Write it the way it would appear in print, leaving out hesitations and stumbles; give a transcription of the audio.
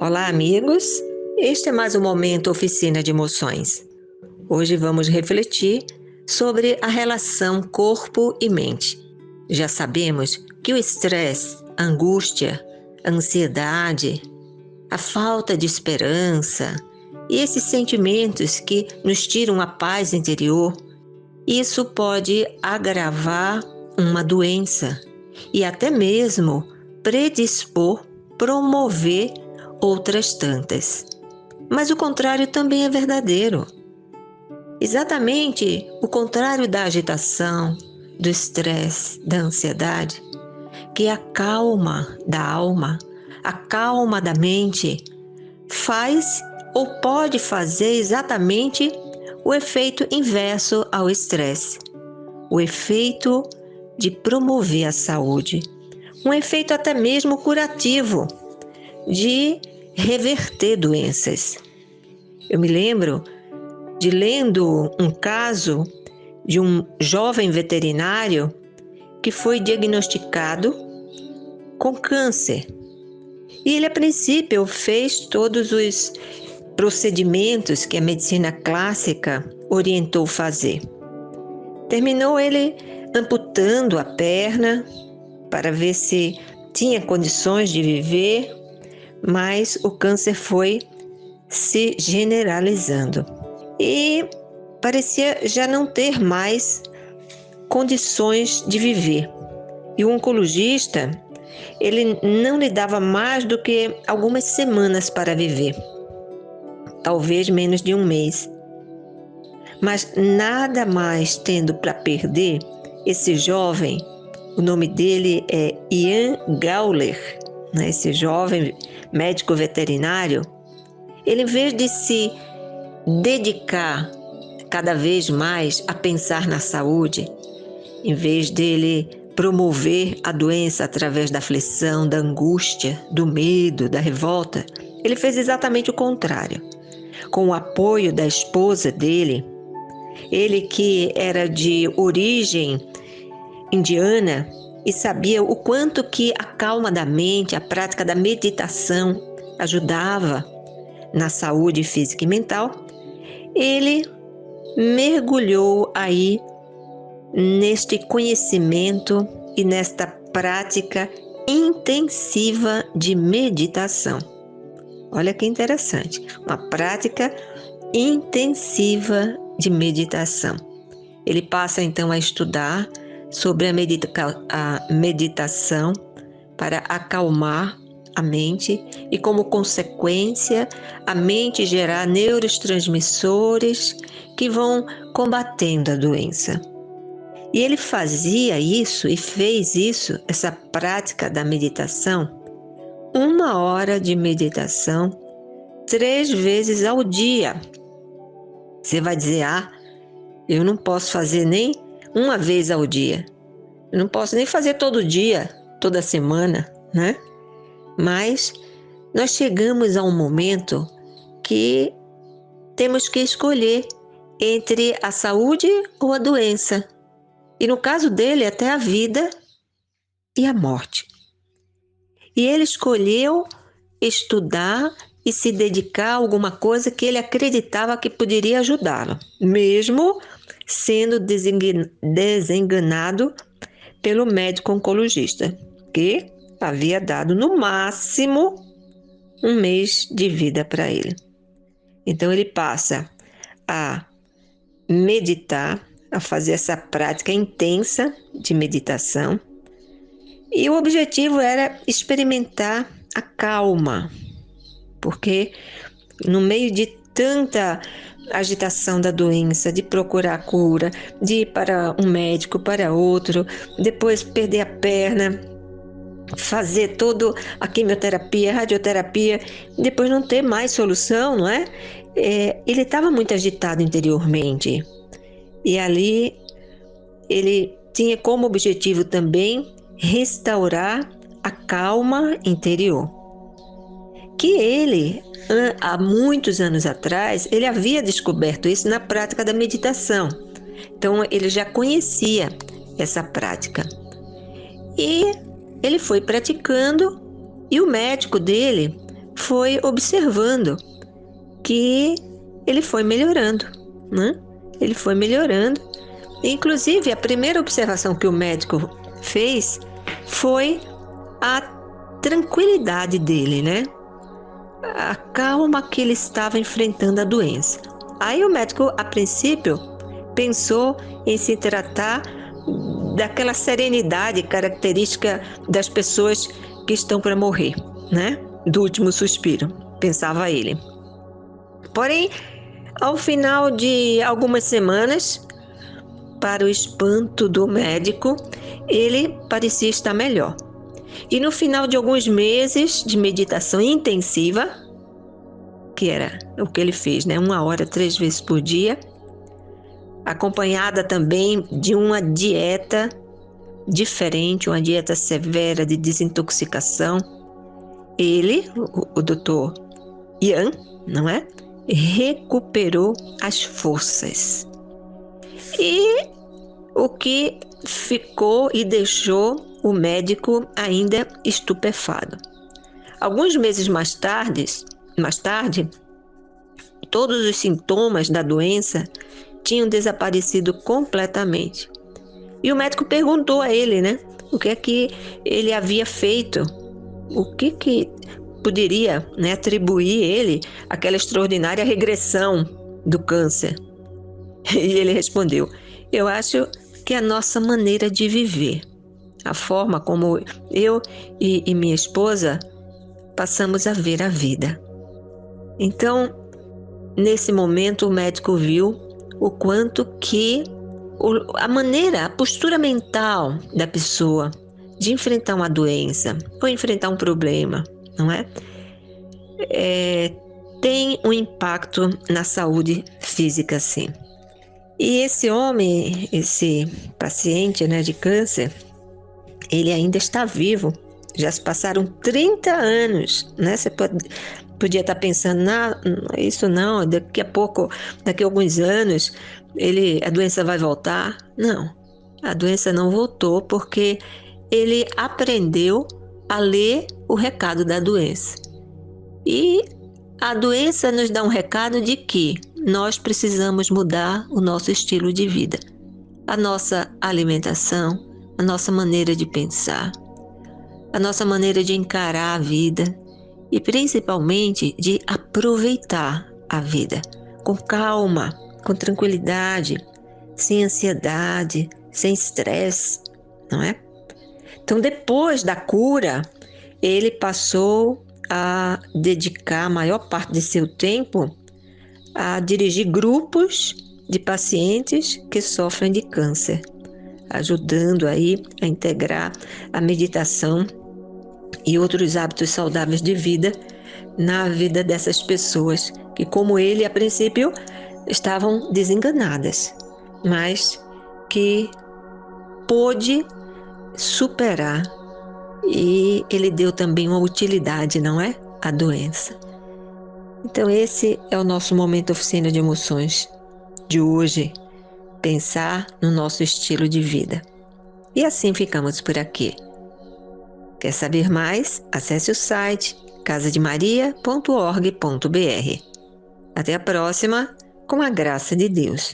Olá, amigos! Este é mais um momento Oficina de Emoções. Hoje vamos refletir sobre a relação corpo e mente. Já sabemos que o estresse, a angústia, a ansiedade, a falta de esperança e esses sentimentos que nos tiram a paz interior, isso pode agravar uma doença e até mesmo predispor, promover outras tantas. Mas o contrário também é verdadeiro. Exatamente o contrário da agitação, do estresse, da ansiedade, que a calma da alma, a calma da mente, faz ou pode fazer exatamente o efeito inverso ao estresse, o efeito de promover a saúde, um efeito até mesmo curativo, de reverter doenças. Eu me lembro de lendo um caso de um jovem veterinário que foi diagnosticado com câncer. E ele, a princípio, fez todos os procedimentos que a medicina clássica orientou fazer. Terminou ele amputando a perna para ver se tinha condições de viver, mas o câncer foi se generalizando e parecia já não ter mais condições de viver. E o oncologista, ele não lhe dava mais do que algumas semanas para viver, talvez menos de um mês. Mas nada mais tendo para perder, esse jovem, o nome dele é Ian Gawler, né? Esse jovem médico veterinário, ele, em vez de se dedicar cada vez mais a pensar na saúde, em vez dele promover a doença através da aflição, da angústia, do medo, da revolta, ele fez exatamente o contrário. Com o apoio da esposa dele, ele que era de origem indiana e sabia o quanto que a calma da mente, a prática da meditação ajudava na saúde física e mental, ele mergulhou aí neste conhecimento e nesta prática intensiva de meditação. Olha que interessante, uma prática intensiva de meditação. Ele passa então a estudar sobre a meditação para acalmar a mente e, como consequência, a mente gerar neurotransmissores que vão combatendo a doença. E ele fazia isso e fez isso, essa prática da meditação, 1 hora de meditação 3 vezes ao dia. Você vai dizer, eu não posso fazer nem uma vez ao dia. Eu não posso nem fazer todo dia, toda semana, né? Mas nós chegamos a um momento que temos que escolher entre a saúde ou a doença. E no caso dele, até a vida e a morte. E ele escolheu estudar e se dedicar a alguma coisa que ele acreditava que poderia ajudá-lo, mesmo sendo desenganado pelo médico oncologista, que havia dado no máximo 1 mês de vida para ele. Então ele passa a meditar, a fazer essa prática intensa de meditação, e o objetivo era experimentar a calma, porque no meio de tanta agitação da doença, de procurar a cura, de ir para um médico, para outro, depois perder a perna, fazer toda a quimioterapia, a radioterapia, depois não ter mais solução, não é? Ele estava muito agitado interiormente. E ali ele tinha como objetivo também restaurar a calma interior. Que ele, há muitos anos atrás, ele havia descoberto isso na prática da meditação. Então ele já conhecia essa prática. E ele foi praticando, e o médico dele foi observando que ele foi melhorando, né? Ele foi melhorando. Inclusive, a primeira observação que o médico fez foi a tranquilidade dele, né? A calma que ele estava enfrentando a doença. Aí o médico, a princípio, pensou em se tratar daquela serenidade característica das pessoas que estão para morrer, né? Do último suspiro, pensava ele. Porém, ao final de algumas semanas, para o espanto do médico, ele parecia estar melhor. E no final de alguns meses de meditação intensiva, que era o que ele fez, né? 1 hora, 3 vezes por dia, acompanhada também de uma dieta diferente, uma dieta severa de desintoxicação, ele, o doutor Ian, não é? Recuperou as forças. E o que ficou e deixou o médico ainda estupefado. Alguns meses mais tarde, todos os sintomas da doença tinham desaparecido completamente. E o médico perguntou a ele, né, o que é que ele havia feito, o que poderia, né, atribuir ele àquela extraordinária regressão do câncer. E ele respondeu: eu acho que é a nossa maneira de viver, a forma como eu e minha esposa passamos a ver a vida. Então, nesse momento, o médico viu o quanto que a maneira, a postura mental da pessoa de enfrentar uma doença ou enfrentar um problema, não é? Tem um impacto na saúde física, sim. E esse homem, esse paciente, né, de câncer, ele ainda está vivo. Já se passaram 30 anos, né? Você podia estar pensando, não, isso não, daqui a pouco, daqui a alguns anos, a doença vai voltar. Não, a doença não voltou porque ele aprendeu a ler o recado da doença. E a doença nos dá um recado de que nós precisamos mudar o nosso estilo de vida, a nossa alimentação, a nossa maneira de pensar, a nossa maneira de encarar a vida e principalmente de aproveitar a vida com calma, com tranquilidade, sem ansiedade, sem estresse, não é? Então, depois da cura, ele passou a dedicar a maior parte de seu tempo a dirigir grupos de pacientes que sofrem de câncer, ajudando aí a integrar a meditação e outros hábitos saudáveis de vida na vida dessas pessoas que, como ele, a princípio, estavam desenganadas, mas que pôde superar, e ele deu também uma utilidade, não é? À doença. Então esse é o nosso momento oficina de emoções de hoje, pensar no nosso estilo de vida. E assim ficamos por aqui. Quer saber mais? Acesse o site casademaria.org.br. Até a próxima, com a graça de Deus.